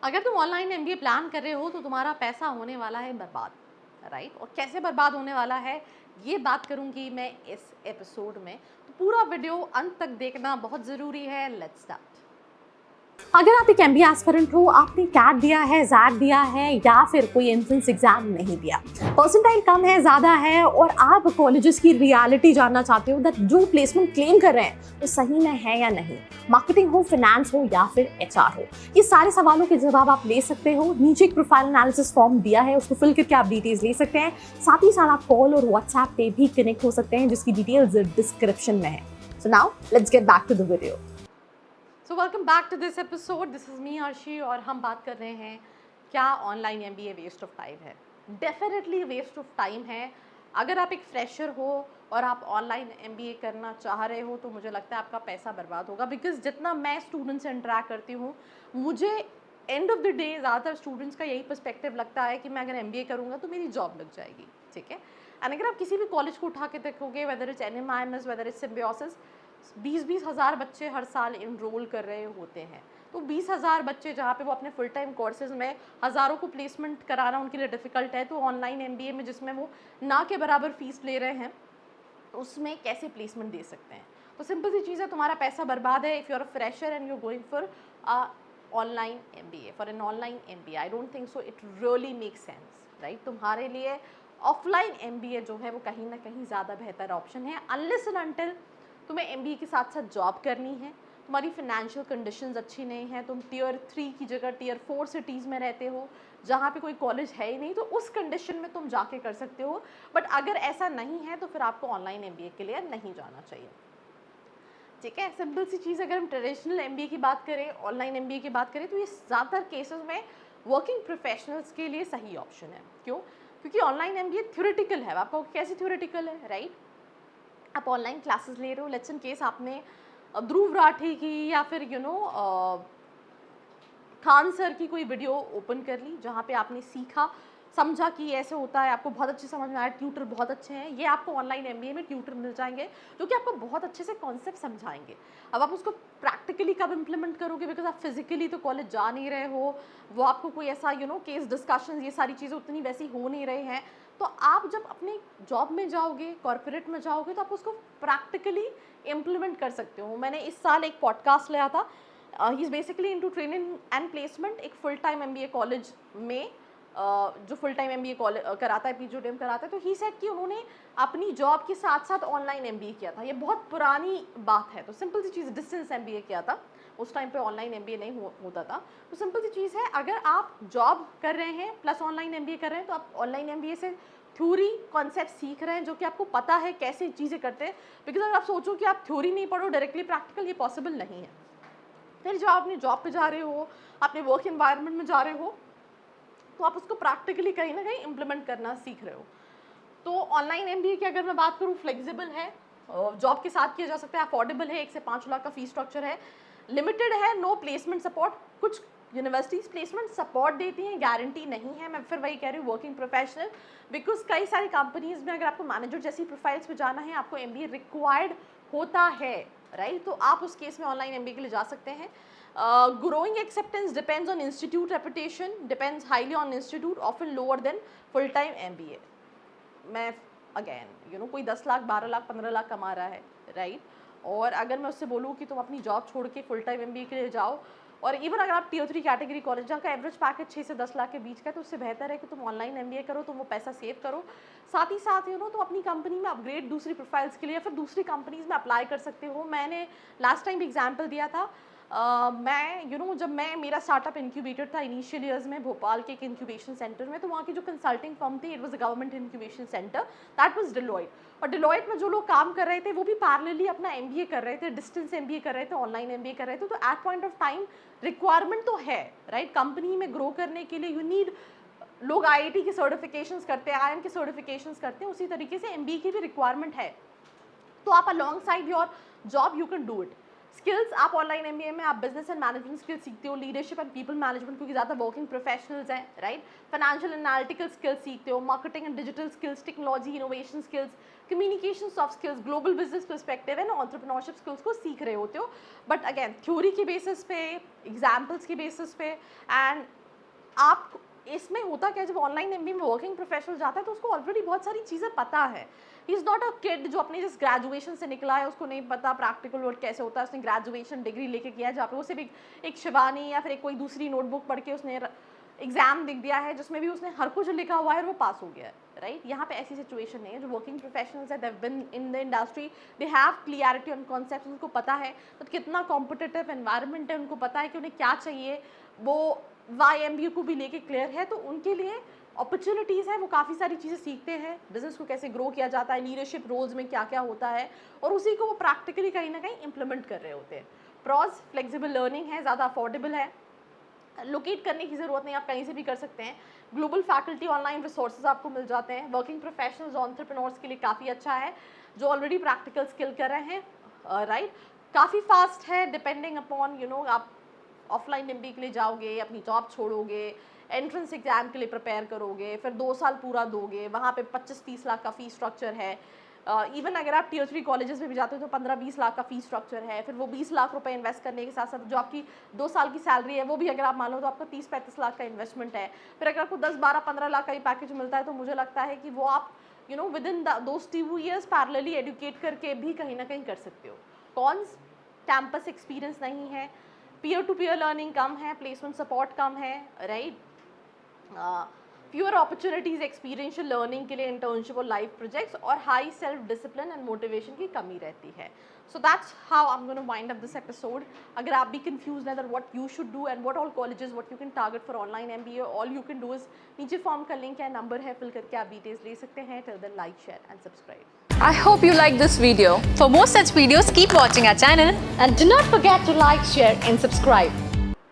अगर तुम online MBA plan कर रहे हो तो तुम्हारा पैसा होने वाला है बर्बाद, राइट? और कैसे बर्बाद होने वाला है ये बात करूंगी मैं इस एपिसोड में। तो पूरा वीडियो अंत तक देखना बहुत ज़रूरी है। Let's start. अगर आप एक एमबीए एस्पिरेंट हो, आपने कैट दिया है, जैक दिया है या फिर कोई एंट्रेंस एग्जाम नहीं दिया, परसेंटाइल कम है, ज़्यादा है और आप कॉलेजेस की रियलिटी जानना चाहते हो दैट जो प्लेसमेंट क्लेम कर रहे हैं वो सही में है या नहीं, मार्केटिंग हो, फाइनेंस हो या फिर एचआर हो, ये सारे सवालों के जवाब आप ले सकते हो। नीचे एक प्रोफाइल एनालिसिस फॉर्म दिया है, उसको फिल करके आप डिटेल्स ले सकते हैं। साथ ही साथ आप कॉल और व्हाट्सएप पे भी कनेक्ट हो सकते हैं, जिसकी डिटेल्स डिस्क्रिप्शन में है। So now let's get back to the video. So welcome back to this episode. This is me Arshi और हम बात कर रहे हैं क्या online MBA waste of time है। डेफिनेटली वेस्ट ऑफ टाइम है। अगर आप एक फ्रेशर हो और आप ऑनलाइन एमबीए करना चाह रहे हो तो मुझे लगता है आपका पैसा बर्बाद होगा। बिकॉज जितना मैं स्टूडेंट्स से इंटरेक्ट करती हूँ, मुझे एंड ऑफ द डे ज़्यादातर स्टूडेंट्स का यही पर्सपेक्टिव लगता है कि मैं अगर एमबीए करूँगा तो मेरी जॉब लग जाएगी, ठीक है। एंड अगर आप किसी भी कॉलेज को उठा के देखोगे, whether it's NMIMS, whether it's symbiosis, 20-20 हज़ार बच्चे हर साल इनरोल कर रहे होते हैं। तो 20 हज़ार बच्चे जहाँ पे वो अपने फुल टाइम कोर्सेज में हज़ारों को प्लेसमेंट कराना उनके लिए डिफ़िकल्ट है, तो ऑनलाइन एमबीए में जिसमें वो ना के बराबर फीस ले रहे हैं, उसमें कैसे प्लेसमेंट दे सकते हैं। तो सिंपल सी चीज़ है, तुम्हारा पैसा बर्बाद है। If you are a fresher and you are going for a online MBA, for an online MBA, I don't think so it really make sense, right? तुम्हारे लिए ऑफलाइन एमबीए जो है वो कहीं ना कहीं ज़्यादा बेहतर ऑप्शन है, अनलेस एंड अनटिल तुम्हें एमबीए के साथ साथ जॉब करनी है, तुम्हारी फिनेंशियल कंडीशंस अच्छी नहीं है, तुम टियर 3 की जगह टियर 4 सिटीज़ में रहते हो जहाँ पे कोई कॉलेज है ही नहीं, तो उस कंडीशन में तुम जाके कर सकते हो। बट अगर ऐसा नहीं है तो फिर आपको ऑनलाइन एमबीए के लिए नहीं जाना चाहिए, ठीक है। सिंपल सी चीज़, अगर हम ट्रेडिशनल एमबीए की बात करें, ऑनलाइन एमबीए की बात करें, तो ये ज़्यादातर केसेस में वर्किंग प्रोफेशनल्स के लिए सही ऑप्शन है। क्यों? क्योंकि ऑनलाइन एमबीए थ्योरेटिकल है। आपको कैसी थ्योरेटिकल है, राइट? आप ऑनलाइन क्लासेस ले रहे हो, लेट्स इन केस आपने ध्रुव राठी की या फिर खान सर की कोई वीडियो ओपन कर ली जहाँ पे आपने सीखा, समझा कि ऐसे होता है, आपको बहुत अच्छे समझ में आया, ट्यूटर बहुत अच्छे हैं। ये आपको ऑनलाइन एमबीए में ट्यूटर मिल जाएंगे जो कि आपको बहुत अच्छे से कॉन्सेप्ट समझाएंगे। अब आप उसको प्रैक्टिकली कब इम्प्लीमेंट करोगे, बिकॉज आप फिजिकली तो कॉलेज जा नहीं रहे हो, वो आपको कोई ऐसा केस डिस्कशन, ये सारी चीज़ें उतनी वैसी हो नहीं रहे हैं। तो आप जब अपनी जॉब में जाओगे, कॉर्पोरेट में जाओगे, तो आप उसको प्रैक्टिकली इम्प्लीमेंट कर सकते हो। मैंने इस साल एक पॉडकास्ट लिया था, he is basically into training and placement, एक फुल टाइम एमबीए कॉलेज में जो फुल टाइम एमबीए कराता है, पीजीडीएम कराता है। तो ही सेड कि उन्होंने अपनी जॉब के साथ साथ ऑनलाइन एमबीए किया था। ये बहुत पुरानी बात है, तो सिंपल सी चीज़, डिस्टेंस एमबीए किया था, उस टाइम पे ऑनलाइन एमबीए नहीं होता था। तो सिंपल सी चीज़ है, अगर आप जॉब कर रहे हैं प्लस ऑनलाइन एमबीए कर रहे हैं, तो आप ऑनलाइन एमबीए से थ्योरी कॉन्सेप्ट सीख रहे हैं जो कि आपको पता है कैसे चीज़ें करते हैं। बिकॉज अगर आप सोचो कि आप थ्योरी नहीं पढ़ो, डायरेक्टली प्रैक्टिकल, ये पॉसिबल नहीं है। फिर जब आप अपनी जॉब पे जा रहे हो, अपने वर्क इन्वायरमेंट में जा रहे हो, तो आप उसको प्रैक्टिकली कहीं ना कहीं इम्प्लीमेंट करना सीख रहे हो। तो ऑनलाइन एमबीए की अगर मैं बात करूँ, फ्लेक्सिबल है, जॉब के साथ किया जा सकता है, अफोर्डेबल है, 1 से 5 लाख का फीस स्ट्रक्चर है, लिमिटेड है, नो प्लेसमेंट सपोर्ट। कुछ यूनिवर्सिटीज प्लेसमेंट सपोर्ट देती हैं, गारंटी नहीं है। मैं फिर वही कह रही हूँ, वर्किंग प्रोफेशनल, बिकॉज कई सारी कंपनीज में अगर आपको मैनेजर जैसी प्रोफाइल्स पे जाना है, आपको एमबीए रिक्वायर्ड होता है, राइट? तो आप उस केस में ऑनलाइन एमबीए के लिए जा सकते हैं। Growing acceptance depends on institute reputation, depends highly on institute, often lower than full time MBA. मैं अगेन कोई 10 लाख, 12 लाख, 15 लाख कमा रहा है, राइट? और अगर मैं उससे बोलूँ कि तुम अपनी जॉब छोड़ के फुल टाइम एमबीए के लिए जाओ, और इवन अगर आप टियर 3 कैटेगरी कॉलेज जहाँ का एवरेज पैकेज 6 से 10 लाख के बीच का है, तो उससे बेहतर है कि तुम ऑनलाइन एमबीए करो, तुम वो पैसा सेव करो। साथ ही साथ तुम अपनी कंपनी में अपग्रेड दूसरी प्रोफाइल्स के लिए या फिर दूसरी कंपनीज में अप्लाई कर सकते हो। मैंने लास्ट टाइम एग्जाम्पल दिया था, मैं जब मेरा स्टार्टअप इंक्यूबेटर था इनिशियल ईयर्स में भोपाल के एक इंक्यूबेशन सेंटर में, तो वहाँ की जो कंसल्टिंग फर्म थी, it was a government incubation centre, that was Deloitte. और डिलॉयट में जो लोग काम कर रहे थे वो भी पैरेलली अपना एमबीए कर रहे थे, डिस्टेंस एमबीए कर रहे थे, ऑनलाइन एमबीए कर रहे थे। तो at point of time requirement तो है, राइट? कंपनी में ग्रो करने के लिए यू नीड, लोग आईआईटी की सर्टिफिकेशंस करते हैं, आईआईएम की सर्टिफिकेशंस करते हैं, उसी तरीके से एमबीए की भी रिक्वायरमेंट है। तो आप along side your job you can do it, skills आप ऑनलाइन एमबीए में आप बिजनेस एंड मैनेजमेंट स्किल्स सीखते हो, लीडरशिप एंड पीपल मैनेजमेंट क्योंकि ज़्यादा वर्किंग प्रोफेशनल्स हैं, राइट। फाइनेंशियल एनालिटिकल स्किल्स सीखते हो, marketing and digital skills, technology innovation skills, communication soft skills, global business perspective and entrepreneurship skills को सीख रहे होते हो। बट अगेन थ्योरी के बेसिस पे, एग्जाम्पल्स के बेसिस पे, एंड आप इसमें होता क्या है, जब ऑनलाइन एमबीए में वर्किंग प्रोफेशनल जाता है तो उसको ऑलरेडी बहुत सारी चीज़ें पता है। He is not a kid जो अपनी जिस ग्रेजुएशन से निकला है उसको नहीं पता प्रैक्टिकल वर्क कैसे होता है, उसने ग्रेजुएशन डिग्री लेके किया है जहाँ पे वो सिर्फ एक शिवानी या फिर एक कोई दूसरी नोटबुक पढ़ के उसने एग्जाम लिख दिया है जिसमें भी उसने हर कुछ लिखा हुआ है और वो पास हो गया है, राइट। यहाँ पे ऐसी सिचुएशन नहीं है। जो वर्किंग प्रोफेशनल्स है, they have been in the industry, they have clarity on concept, उनको पता है तो कितना कॉम्पिटिटिव एनवायरनमेंट है, उनको पता है कि उन्हें क्या चाहिए, वो YMBA को भी लेके क्लियर है, तो उनके लिए अपॉर्चुनिटीज़ है, वो काफ़ी सारी चीज़ें सीखते हैं, बिजनेस को कैसे ग्रो किया जाता है, लीडरशिप रोल्स में क्या क्या होता है, और उसी को वो प्रैक्टिकली कहीं ना कहीं इंप्लीमेंट कर रहे होते हैं। प्रॉज फ्लेक्सिबल लर्निंग है, ज़्यादा अफोर्डेबल है, लोकेट करने की ज़रूरत नहीं, आप कहीं से भी कर सकते हैं, ग्लोबल फैकल्टी, ऑनलाइन रिसोर्सेज आपको मिल जाते हैं, वर्किंग प्रोफेशनल्स एंटरप्रेन्योर्स के लिए काफ़ी अच्छा है जो ऑलरेडी प्रैक्टिकल स्किल कर रहे हैं, राइट। काफ़ी फास्ट है, डिपेंडिंग अपॉन आप ऑफलाइन एमबीए के लिए जाओगे, अपनी जॉब छोड़ोगे, एंट्रेंस एग्जाम के लिए प्रिपेयर करोगे, फिर 2 साल पूरा दोगे, वहाँ पे 25-30 लाख का फीस स्ट्रक्चर है। इवन अगर आप Tier 3 कॉलेजेस में भी जाते हो तो 15-20 लाख का फीस स्ट्रक्चर है। फिर वो 20 लाख रुपए इन्वेस्ट करने के साथ साथ जो आपकी 2 साल की सैलरी है वो भी अगर आप मान लो तो आपका 30-35 लाख का इन्वेस्टमेंट है। फिर अगर आपको 10-12-15 लाख का भी पैकेज मिलता है तो मुझे लगता है कि वो आप within those 2 years parallelly educate करके भी कहीं ना कहीं कर सकते हो। कॉन्स, कैंपस एक्सपीरियंस नहीं है, पीयर टू पीयर लर्निंग कम है, प्लेसमेंट सपोर्ट कम है, right. Fewer opportunities experiential learning के लिए, इंटर्नशिप और लाइव प्रोजेक्ट्स, और high self discipline and motivation की कमी रहती है। So that's how I am gonna wind up this episode. अगर आप भी कंफ्यूज हैं that what you should do and what all colleges what you can target for online MBA, all you can do is नीचे form का link है, number है, fill करके आप डिटेल्स ले सकते हैं। Till then like, share and subscribe. I hope you like this video. For more such videos, keep watching our channel. And do not forget to like, share and subscribe.